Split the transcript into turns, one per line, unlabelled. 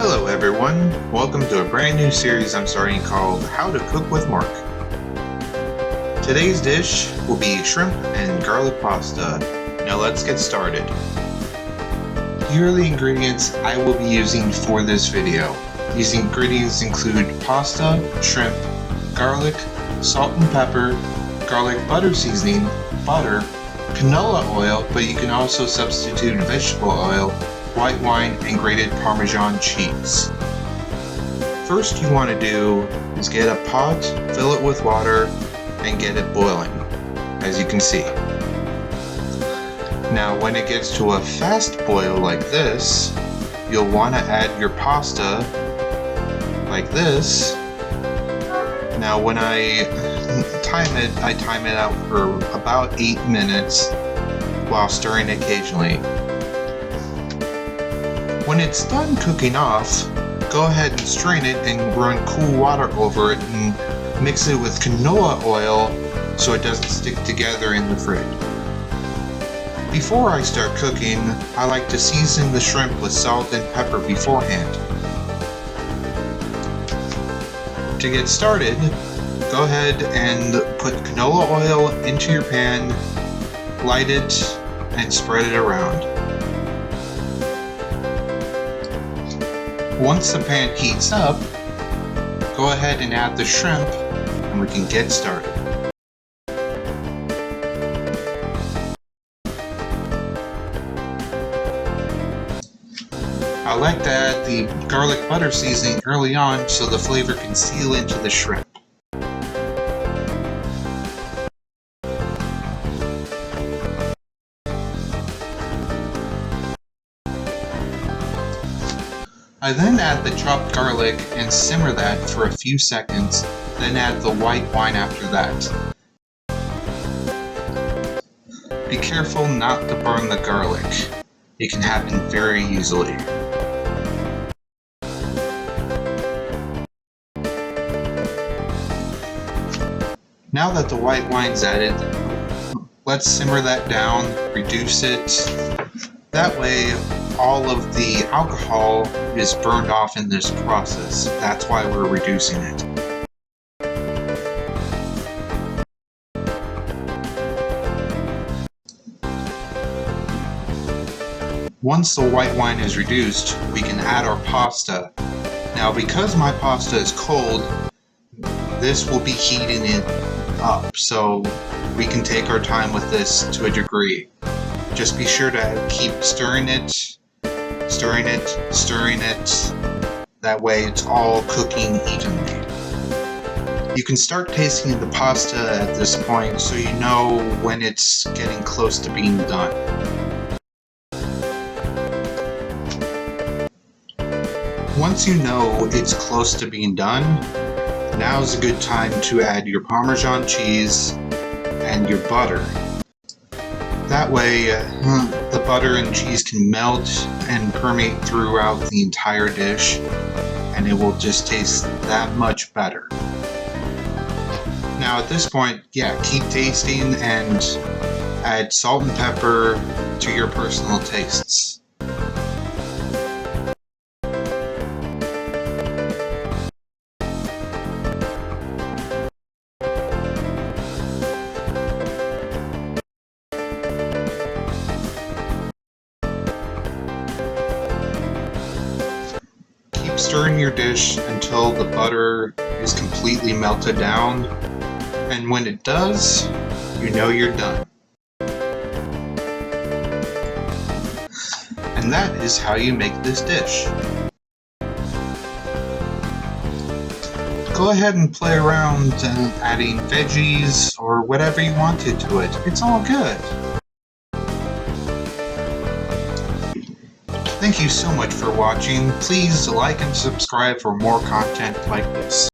Hello everyone, welcome to a brand new series I'm starting called How to Cook with Mark. Today's dish will be shrimp and garlic pasta. Now let's get started. Here are the ingredients I will be using for this video. These ingredients include pasta, shrimp, garlic, salt and pepper, garlic butter seasoning, butter, canola oil, but you can also substitute vegetable oil, white wine, and grated Parmesan cheese. First you want to do is get a pot, fill it with water, and get it boiling, as you can see. Now when it gets to a fast boil like this, you'll want to add your pasta like this. Now when I time it out for about 8 minutes while stirring occasionally. When it's done cooking off, go ahead and strain it and run cool water over it and mix it with canola oil so it doesn't stick together in the fridge. Before I start cooking, I like to season the shrimp with salt and pepper beforehand. To get started, go ahead and put canola oil into your pan, light it, and spread it around. Once the pan heats up, go ahead and add the shrimp and we can get started. I like to add the garlic butter seasoning early on so the flavor can seal into the shrimp. I then add the chopped garlic and simmer that for a few seconds, then add the white wine after that. Be careful not to burn the garlic. It can happen very easily. Now that the white wine's added, let's simmer that down, reduce it. That way, all of the alcohol is burned off in this process. That's why we're reducing it. Once the white wine is reduced, we can add our pasta. Now, because my pasta is cold, this will be heating it up, so we can take our time with this to a degree. Just be sure to keep stirring it. That way it's all cooking evenly. You can start tasting the pasta at this point so you know when it's getting close to being done. Once you know it's close to being done, now's a good time to add your Parmesan cheese and your butter. That way, the butter and cheese can melt and permeate throughout the entire dish, and it will just taste that much better. Now at this point, keep tasting and add salt and pepper to your personal tastes. Stir in your dish until the butter is completely melted down, and when it does, you know you're done. And that is how you make this dish. Go ahead and play around adding veggies or whatever you wanted to it. It's all good. Thank you so much for watching. Please like and subscribe for more content like this.